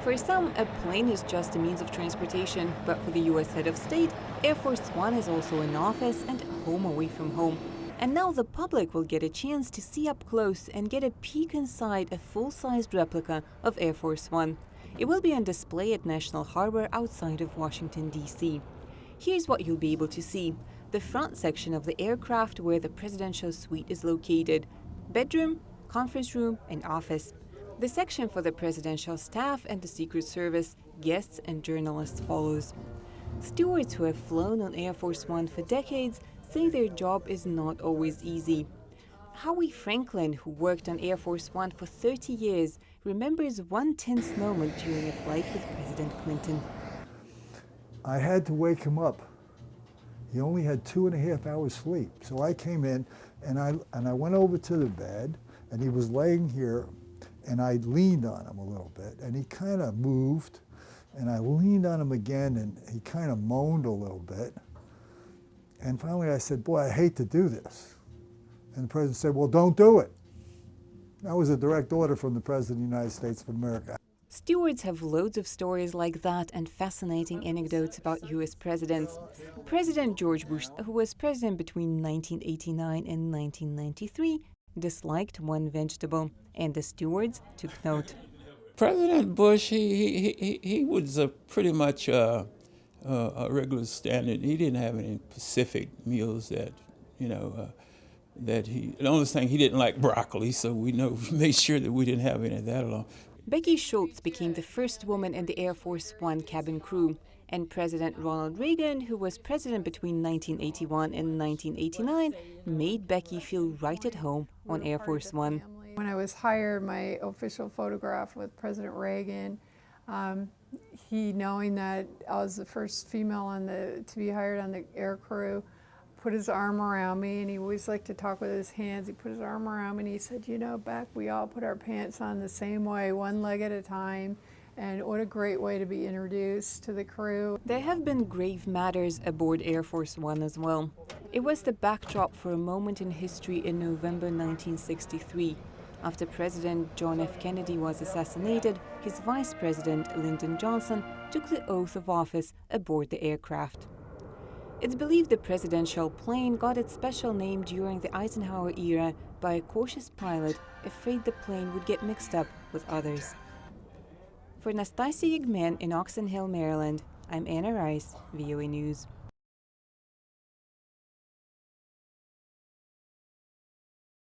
For some, a plane is just a means of transportation, but for the US head of state, Air Force One is also an office and home away from home. And now the public will get a chance to see up close and get a peek inside a full-sized replica of Air Force One. It will be on display at National Harbor outside of Washington, D.C. Here's what you'll be able to see. The front section of the aircraft where the presidential suite is located. Bedroom, conference room, and office. The section for the presidential staff and the Secret Service, guests and journalists follows. Stewards who have flown on Air Force One for decades say their job is not always easy. Howie Franklin, who worked on Air Force One for 30 years, remembers one tense moment during a flight with President Clinton. I had to wake him up. He only had 2.5 hours sleep. So I came in and I went over to the bed, and he was laying here, and I leaned on him a little bit, and he kind of moved, and I leaned on him again, and he kind of moaned a little bit. And finally I said, boy, I hate to do this. And the president said, well, don't do it. That was a direct order from the President of the United States of America. Stewards have loads of stories like that and fascinating anecdotes about U.S. presidents. President George Bush, who was president between 1989 and 1993, disliked one vegetable, and the stewards took note. President Bush, he was pretty much a regular standard. He didn't have any Pacific meals that, the only thing, he didn't like broccoli, so we made sure that we didn't have any of that along. Becky Schultz became the first woman in the Air Force One cabin crew, and President Ronald Reagan, who was president between 1981 and 1989, made Becky feel right at home on Air Force One. When I was hired, my official photograph with President Reagan, he, knowing that I was the first female to be hired on the air crew, put his arm around me, and he always liked to talk with his hands. He put his arm around me and he said, Beck, we all put our pants on the same way, one leg at a time, and what a great way to be introduced to the crew. There have been grave matters aboard Air Force One as well. It was the backdrop for a moment in history in November 1963. After President John F. Kennedy was assassinated, his vice president, Lyndon Johnson, took the oath of office aboard the aircraft. It's believed the presidential plane got its special name during the Eisenhower era by a cautious pilot afraid the plane would get mixed up with others. For Nastassia in Oxon Hill, Maryland, I'm Anna Rice, VOA News.